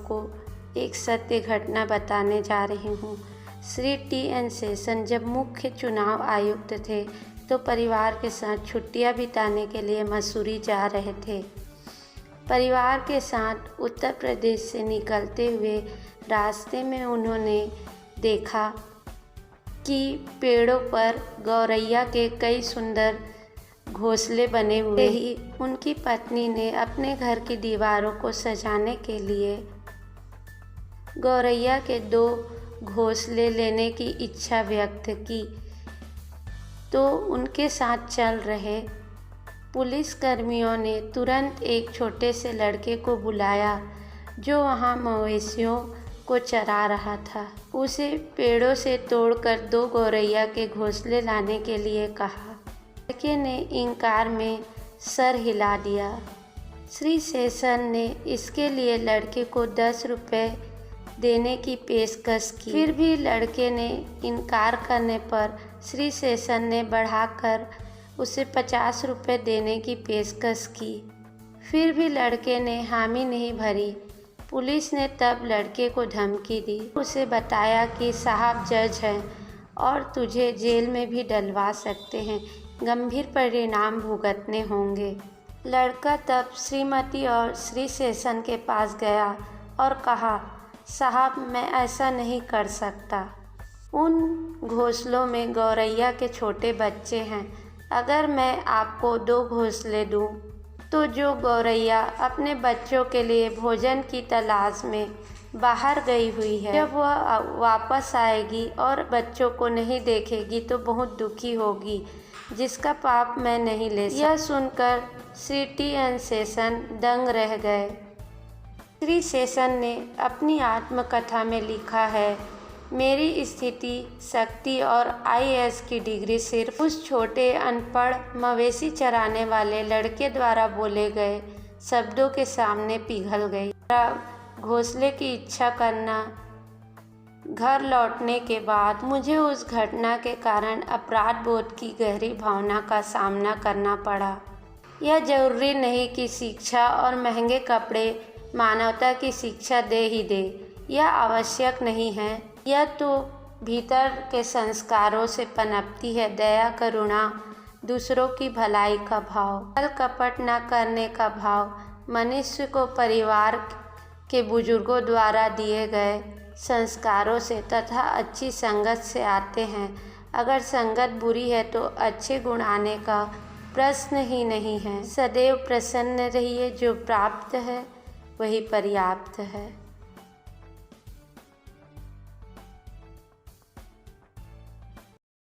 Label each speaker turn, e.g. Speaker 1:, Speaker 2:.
Speaker 1: को एक सत्य घटना बताने जा रही हूँ। श्री टी.एन. शेषन जब मुख्य चुनाव आयुक्त थे तो परिवार के साथ छुट्टियां बिताने के लिए मसूरी जा रहे थे। परिवार के साथ उत्तर प्रदेश से निकलते हुए रास्ते में उन्होंने देखा कि पेड़ों पर गौरैया के कई सुंदर घोंसले बने हुए ही उनकी पत्नी ने अपने घर की दीवारों को सजाने के लिए गौरैया के 2 घोंसले लेने की इच्छा व्यक्त की। तो उनके साथ चल रहे पुलिसकर्मियों ने तुरंत एक छोटे से लड़के को बुलाया जो वहां मवेशियों को चरा रहा था। उसे पेड़ों से तोड़कर 2 गौरैया के घोंसले लाने के लिए कहा। लड़के ने इनकार में सर हिला दिया। श्री शेषन ने इसके लिए लड़के को 10 रुपये देने की पेशकश की। फिर भी लड़के ने इनकार करने पर श्री शेषन ने बढ़ाकर उसे 50 रुपये देने की पेशकश की। फिर भी लड़के ने हामी नहीं भरी। पुलिस ने तब लड़के को धमकी दी। उसे बताया कि साहब जज हैं और तुझे जेल में भी डलवा सकते हैं, गंभीर परिणाम भुगतने होंगे। लड़का तब श्रीमती और श्री शेषन के पास गया और कहा, साहब मैं ऐसा नहीं कर सकता। उन घोंसलों में गौरैया के छोटे बच्चे हैं। अगर मैं आपको 2 घोंसले दूं, तो जो गौरैया अपने बच्चों के लिए भोजन की तलाश में बाहर गई हुई है, जब वह वापस आएगी और बच्चों को नहीं देखेगी तो बहुत दुखी होगी, जिसका पाप मैं नहीं ले सकता। यह सुनकर श्री टी.एन. शेषन दंग रह गए। श्री शेषन ने अपनी आत्मकथा में लिखा है, मेरी स्थिति, शक्ति और IAS की डिग्री सिर्फ उस छोटे अनपढ़ मवेशी चराने वाले लड़के द्वारा बोले गए शब्दों के सामने पिघल गई। घोंसले की इच्छा करना। घर लौटने के बाद मुझे उस घटना के कारण अपराध बोध की गहरी भावना का सामना करना पड़ा। यह जरूरी नहीं कि शिक्षा और महंगे कपड़े मानवता की शिक्षा दे ही दे, यह आवश्यक नहीं है। यह तो भीतर के संस्कारों से पनपती है। दया, करुणा, दूसरों की भलाई का भाव, छल कपट न करने का भाव मनुष्य को परिवार के बुजुर्गों द्वारा दिए गए संस्कारों से तथा अच्छी संगत से आते हैं। अगर संगत बुरी है तो अच्छे गुण आने का प्रश्न ही नहीं है। सदैव प्रसन्न रहिए, जो प्राप्त है वही पर्याप्त है।